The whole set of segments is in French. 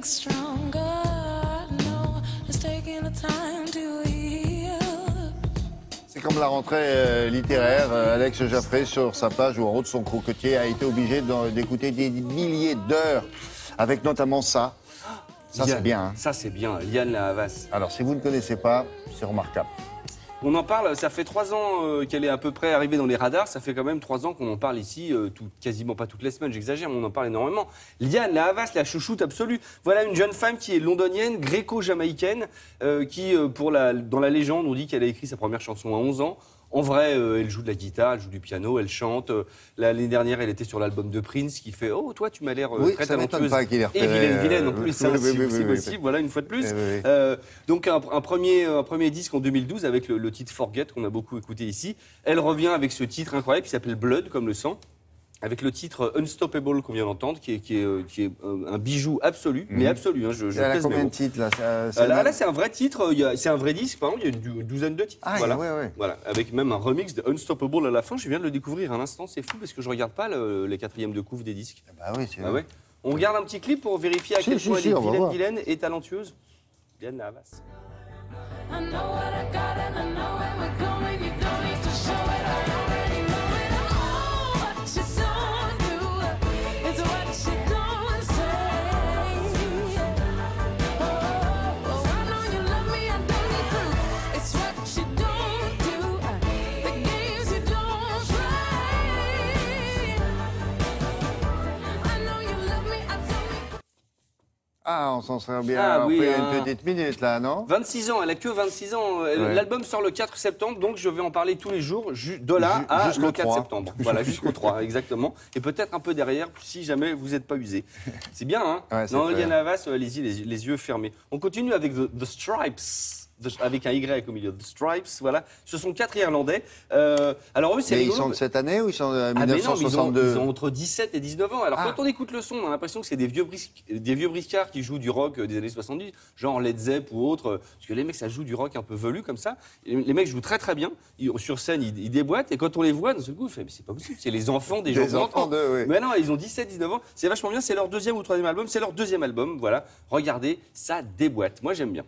C'est comme la rentrée littéraire. Alex Jaffray, sur sa page où en haut de son croquetier, a été obligé d'écouter des milliers d'heures, avec notamment ça. Ça, c'est bien. Hein. Ça, c'est bien. Liane La Havas. Alors, si vous ne connaissez pas, c'est remarquable. On en parle, ça fait 3 ans qu'elle est à peu près arrivée dans les radars. Ça fait quand même 3 ans qu'on en parle ici, quasiment pas toutes les semaines, j'exagère, mais on en parle énormément. Liane La Havas, la chouchoute absolue. Voilà une jeune femme qui est londonienne, gréco-jamaïcaine, qui, dans la légende, on dit qu'elle a écrit sa première chanson à 11 ans. En vrai, elle joue de la guitare, elle joue du piano, elle chante. L'année dernière, elle était sur l'album de Prince qui fait « Oh, toi, tu m'as l'air très talentueuse pas qu'il ait repéré, et vilaine en plus, si possible, voilà, une fois de plus. Donc, un premier disque en 2012 avec le titre « Forget » qu'on a beaucoup écouté ici. Elle revient avec ce titre incroyable qui s'appelle « Blood », comme le sang. Avec le titre Unstoppable qu'on vient d'entendre, qui est un bijou absolu, mais absolu. Hein, elle a combien de titres là là, c'est un vrai titre, c'est un vrai disque, par exemple, il y a une douzaine de titres. Ah, voilà. Ouais. Voilà, avec même un remix de Unstoppable à la fin. Je viens de le découvrir à l'instant, c'est fou parce que je regarde pas les quatrièmes de couve des disques. Bah oui, c'est ouais. On regarde un petit clip pour vérifier à quel point elle est vilaine et talentueuse. Liane La Havas. Ah, on s'en serait bien après une petite minute, là, non? 26 ans, elle a que 26 ans. L'album sort le 4 septembre, donc je vais en parler tous les jours, de là à le 4 septembre. Voilà, jusqu'au 3, exactement. Et peut-être un peu derrière, si jamais vous n'êtes pas usé. C'est bien, hein? Ouais, non, Liane La Havas, allez-y, les yeux fermés. On continue avec The Stripes. Avec un Y au milieu, The Stripes, voilà. Ce sont 4 Irlandais. Alors eux, c'est rigolo. Ils sont de cette année ou ils sont de 1962 mais ils ont entre 17 et 19 ans. Alors quand on écoute le son, on a l'impression que c'est des vieux briscards qui jouent du rock des années 70, genre Led Zepp ou autre. Parce que les mecs, ça joue du rock un peu velu comme ça. Les mecs jouent très très bien. Sur scène, ils déboîtent. Et quand on les voit, d'un seul coup, on fait, mais c'est pas possible, c'est les enfants des gens enfants d'eux, oui. Mais non, ils ont 17, 19 ans. C'est vachement bien. C'est leur 2e ou 3e album. C'est leur 2e album. Voilà. Regardez, ça déboîte. Moi, j'aime bien.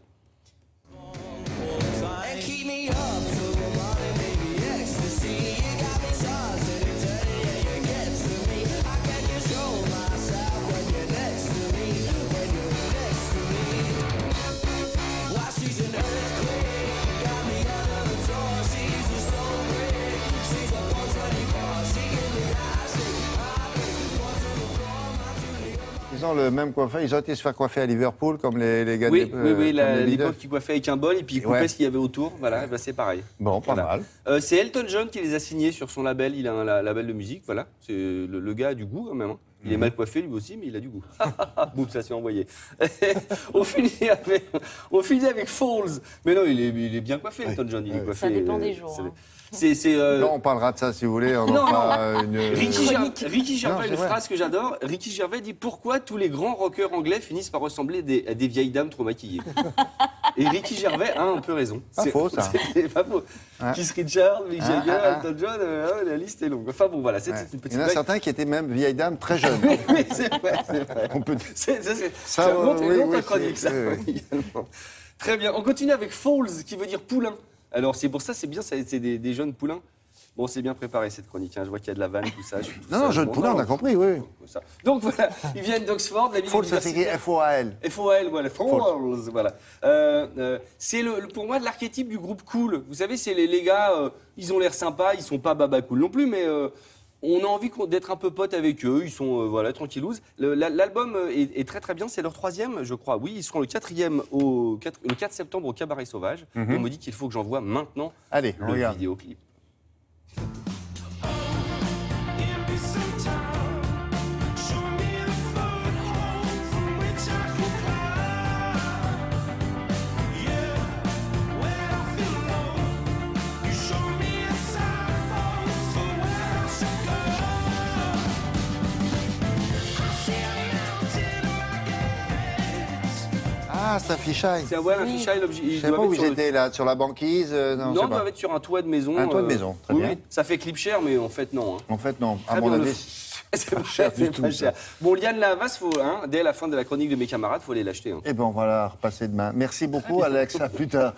Ils ont le même coiffeur, ils ont été se faire coiffer à Liverpool comme les gars oui, l'époque qui coiffait avec un bol et puis ils coupaient ce qu'il y avait autour, voilà, ben c'est pareil. Bon, pas mal. C'est Elton John qui les a signés sur son label, il a un label de musique, voilà, c'est le gars a du goût quand même. Hein. Il est mal coiffé lui aussi, mais il a du goût. Boum, ça s'est envoyé. on finit avec Falls. Mais non, il est bien coiffé, Elton John. Il est coiffé, ça dépend des jours. Non, on parlera de ça si vous voulez. On en fera une... Ricky Gervais, une phrase que j'adore. Ricky Gervais dit « Pourquoi tous les grands rockers anglais finissent par ressembler à des vieilles dames trop maquillées ?» Et Ricky Gervais a un peu raison. Pas faux, ça. C'est pas faux. Keith Richards, Mick Jagger, Elton John, la liste est longue. Enfin bon, voilà, c'est une petite Il y en a certains qui étaient même vieilles dames très jeunes. Oui, c'est vrai, c'est vrai. Ça montre une autre chronique, ça, également. Très bien, on continue avec Falls, qui veut dire poulain. Alors, c'est pour ça, c'est bien, c'est des jeunes poulains. Bon, c'est bien préparé cette chronique. Hein. Je vois qu'il y a de la vanne, tout ça. Non, jeunes poulains, on a compris, oui. Donc voilà, ils viennent d'Oxford, la ville universitaire. Falls, ça s'écrit F-O-A-L. F-O-A-L, voilà. Falls, voilà. C'est pour moi de l'archétype du groupe cool. Vous savez, c'est les gars, ils ont l'air sympas, ils sont pas baba cool non plus, mais on a envie d'être un peu potes avec eux. Ils sont voilà tranquillos. L'album est très très bien. C'est leur 3e, je crois. Oui, ils seront le 4e le 4 septembre au Cabaret Sauvage. On me dit qu'il faut que j'envoie maintenant le vidéoclip. Ah, c'est un fisheye. C'est un fisheye. Je ne sais pas où ils étaient là, sur la banquise. Non, ils doivent être sur un toit de maison. Un toit de maison, très bien. Ça fait clip cher, mais en fait non. Hein. En fait non, à mon avis. C'est pas cher du c'est tout, pas ça. cher. Bon, Liane La Havas, dès la fin de la chronique de mes camarades, il faut aller l'acheter. Eh ben, on va la repasser demain. Merci beaucoup, Alex. À plus tard.